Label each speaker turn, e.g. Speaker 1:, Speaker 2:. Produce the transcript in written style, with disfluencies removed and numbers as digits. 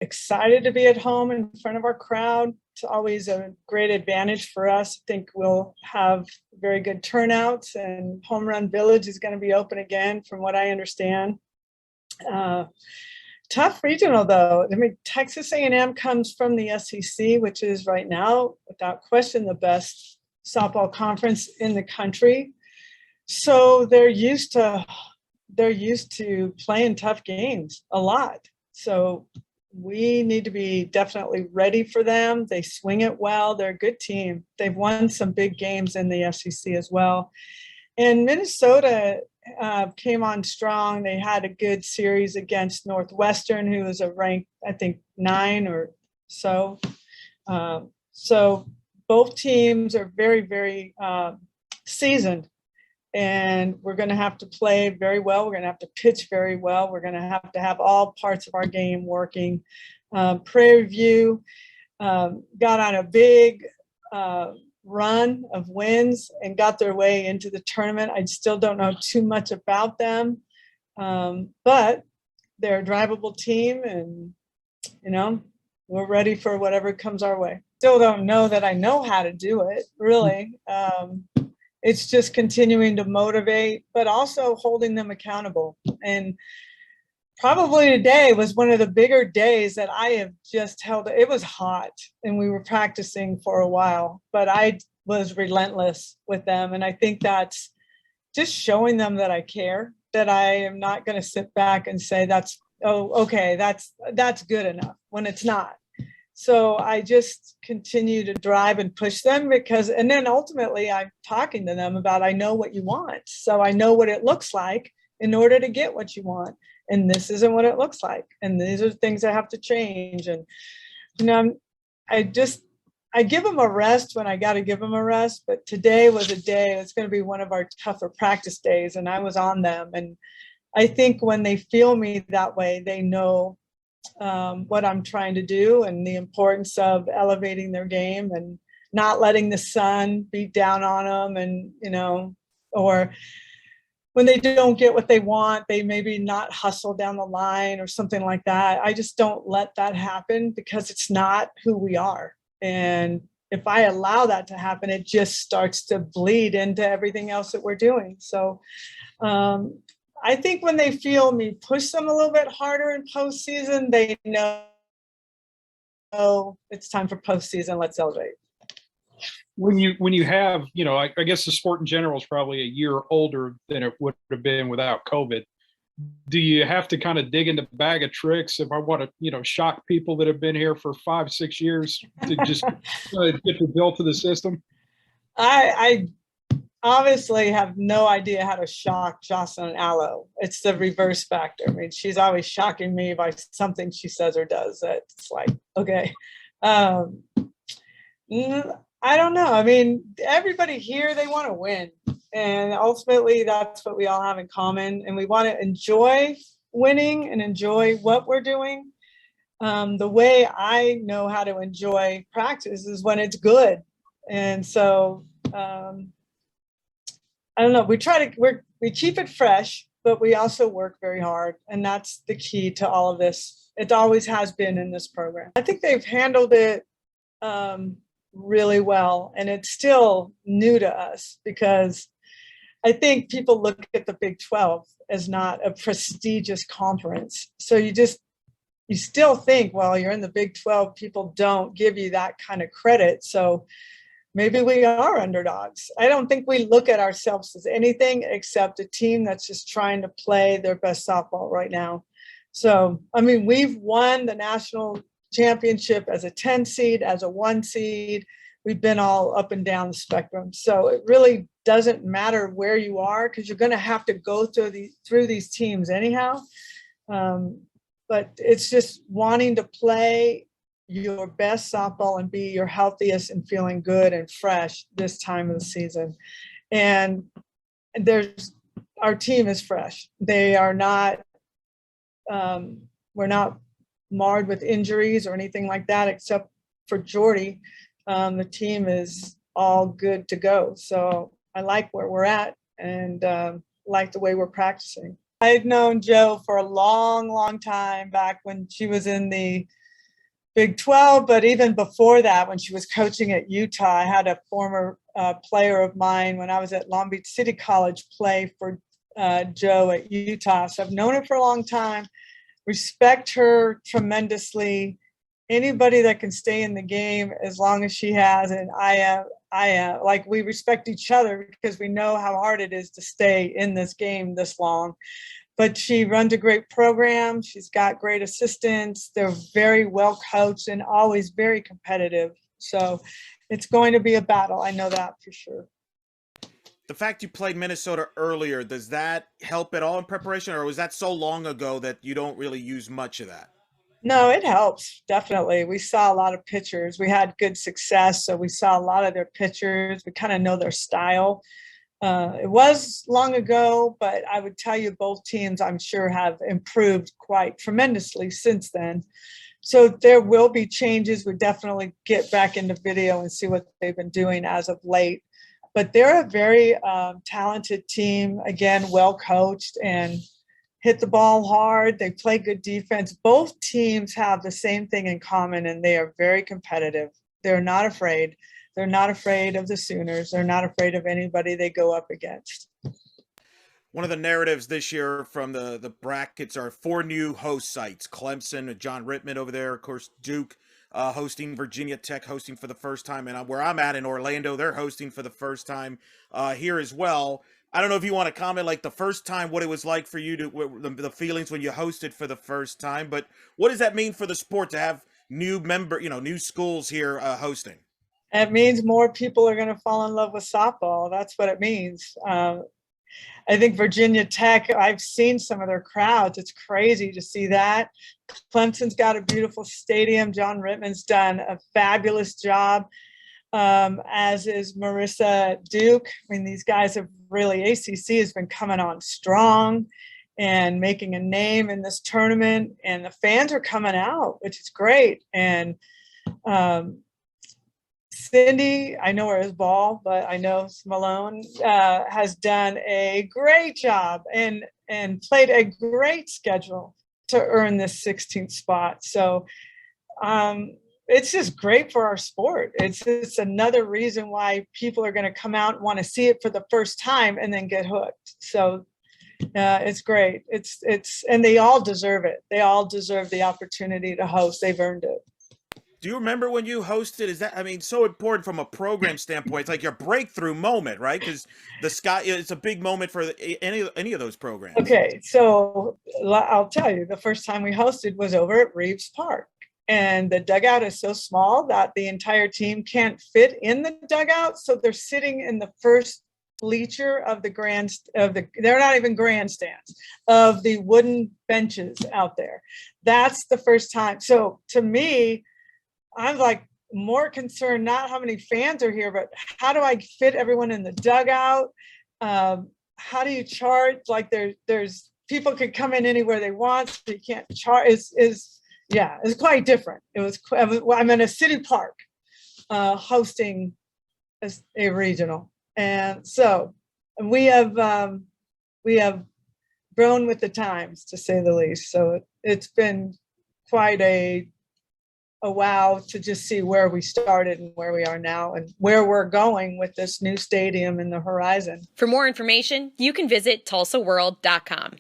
Speaker 1: excited to be at home in front of our crowd. It's always a great advantage for us. I think we'll have very good turnouts, and Home Run Village is going to be open again, from what I understand. Tough regional, though. I mean, Texas A&M comes from the SEC, which is right now, without question, the best softball conference in the country. So they're used to playing tough games a lot. So we need to be definitely ready for them. They swing it well. They're a good team. They've won some big games in the SEC as well. And Minnesota came on strong. They had a good series against Northwestern, who was a ranked, I think, 9 or so. So both teams are very, very seasoned. And we're going to have to play very well. We're going to have to pitch very well. We're going to have all parts of our game working. Prairie View got on a big run of wins and got their way into the tournament. I still don't know too much about them, but they're a drivable team, and, we're ready for whatever comes our way. Still don't know that I know how to do it, really. It's just continuing to motivate, but also holding them accountable. And probably today was one of the bigger days that I have just held. It was hot and we were practicing for a while, but I was relentless with them. And I think that's just showing them that I care, that I am not going to sit back and say, that's good enough, when it's not. So I just continue to drive and push them, and then ultimately I'm talking to them about, I know what you want. So I know what it looks like in order to get what you want. And this isn't what it looks like. And these are things that have to change. And, I give them a rest when I got to give them a rest. But today was a day, it's going to be one of our tougher practice days. And I was on them. And I think when they feel me that way, they know what I'm trying to do, and the importance of elevating their game and not letting the sun beat down on them. And, or when they don't get what they want, they maybe not hustle down the line or something like that. I just don't let that happen, because it's not who we are. And if I allow that to happen, it just starts to bleed into everything else that we're doing. So, I think when they feel me push them a little bit harder in postseason, they know it's time for postseason. Let's celebrate.
Speaker 2: When you have, I guess the sport in general is probably a year older than it would have been without COVID. Do you have to kind of dig into the bag of tricks if I want to, shock people that have been here for 5-6 years to just get the bill to the system?
Speaker 1: I obviously have no idea how to shock Jocelyn Allo. It's the reverse factor. I mean, she's always shocking me by something she says or does. It's like, okay. I don't know. I mean, everybody here, they want to win. And ultimately, that's what we all have in common. And we want to enjoy winning and enjoy what we're doing. The way I know how to enjoy practice is when it's good. And so, I don't know. We keep it fresh, but we also work very hard. And that's the key to all of this. It always has been in this program. I think they've handled it really well. And it's still new to us, because I think people look at the Big 12 as not a prestigious conference. So you still think, well, you're in the Big 12, people don't give you that kind of credit. So maybe we are underdogs. I don't think we look at ourselves as anything except a team that's just trying to play their best softball right now. So, I mean, we've won the national championship as a 10 seed, as a 1 seed. We've been all up and down the spectrum. So it really doesn't matter where you are, because you're going to have to go through these teams anyhow. But it's just wanting to play your best softball and be your healthiest and feeling good and fresh this time of the season. And our team is fresh. They are not, we're not marred with injuries or anything like that, except for Jordy. The team is all good to go. So I like where we're at, and like the way we're practicing. I had known Jo for a long, long time, back when she was in the Big 12, but even before that, when she was coaching at Utah, I had a former player of mine when I was at Long Beach City College play for Joe at Utah. So I've known her for a long time, respect her tremendously. Anybody that can stay in the game as long as she has, and I am, like, we respect each other because we know how hard it is to stay in this game this long. But she runs a great program. She's got great assistants. They're very well coached and always very competitive. So it's going to be a battle. I know that for sure.
Speaker 3: The fact you played Minnesota earlier, does that help at all in preparation, or was that so long ago that you don't really use much of that?
Speaker 1: No, it helps. Definitely. We saw a lot of pitchers. We had good success. So we saw a lot of their pitchers. We kind of know their style. It was long ago, but I would tell you both teams, I'm sure, have improved quite tremendously since then. So there will be changes. We definitely get back into video and see what they've been doing as of late. But they're a very talented team, again, well coached and hit the ball hard. They play good defense. Both teams have the same thing in common, and they are very competitive. They're not afraid. They're not afraid of the Sooners. They're not afraid of anybody they go up against.
Speaker 3: One of the narratives this year from the brackets are 4 new host sites. Clemson, John Rittman over there, of course, Duke hosting, Virginia Tech hosting for the first time, and where I'm at in Orlando, they're hosting for the first time here as well. I don't know if you want to comment, like, the first time, what it was like for you, the feelings when you hosted for the first time, but what does that mean for the sport to have new schools here hosting?
Speaker 1: It means more people are going to fall in love with softball. That's what it means. I think Virginia Tech, I've seen some of their crowds. It's crazy to see that. Clemson's got a beautiful stadium. John Rittman's done a fabulous job, as is Marissa Duke. I mean, these guys have really, ACC has been coming on strong and making a name in this tournament, and the fans are coming out, which is great. And Cindy, I know her as Ball, but I know Malone has done a great job and played a great schedule to earn this 16th spot. So it's just great for our sport. It's another reason why people are going to come out and want to see it for the first time and then get hooked. So it's great. And they all deserve it. They all deserve the opportunity to host. They've earned it.
Speaker 3: Do you remember when you hosted? Is that, I mean, so important from a program standpoint? It's like your breakthrough moment, right? Because it's a big moment for any of those programs.
Speaker 1: Okay, so I'll tell you, the first time we hosted was over at Reaves Park, and the dugout is so small that the entire team can't fit in the dugout, so they're sitting in the first bleacher of they're not even grandstands, of the wooden benches out there. That's the first time. So to me, I'm like more concerned not how many fans are here, but how do I fit everyone in the dugout? How do you charge? Like there's people could come in anywhere they want, so you can't charge. It's quite different. I'm in a city park hosting a regional, and so we have grown with the times, to say the least. So it's been quite a wow to just see where we started and where we are now and where we're going with this new stadium in the horizon.
Speaker 4: For more information, you can visit tulsaworld.com.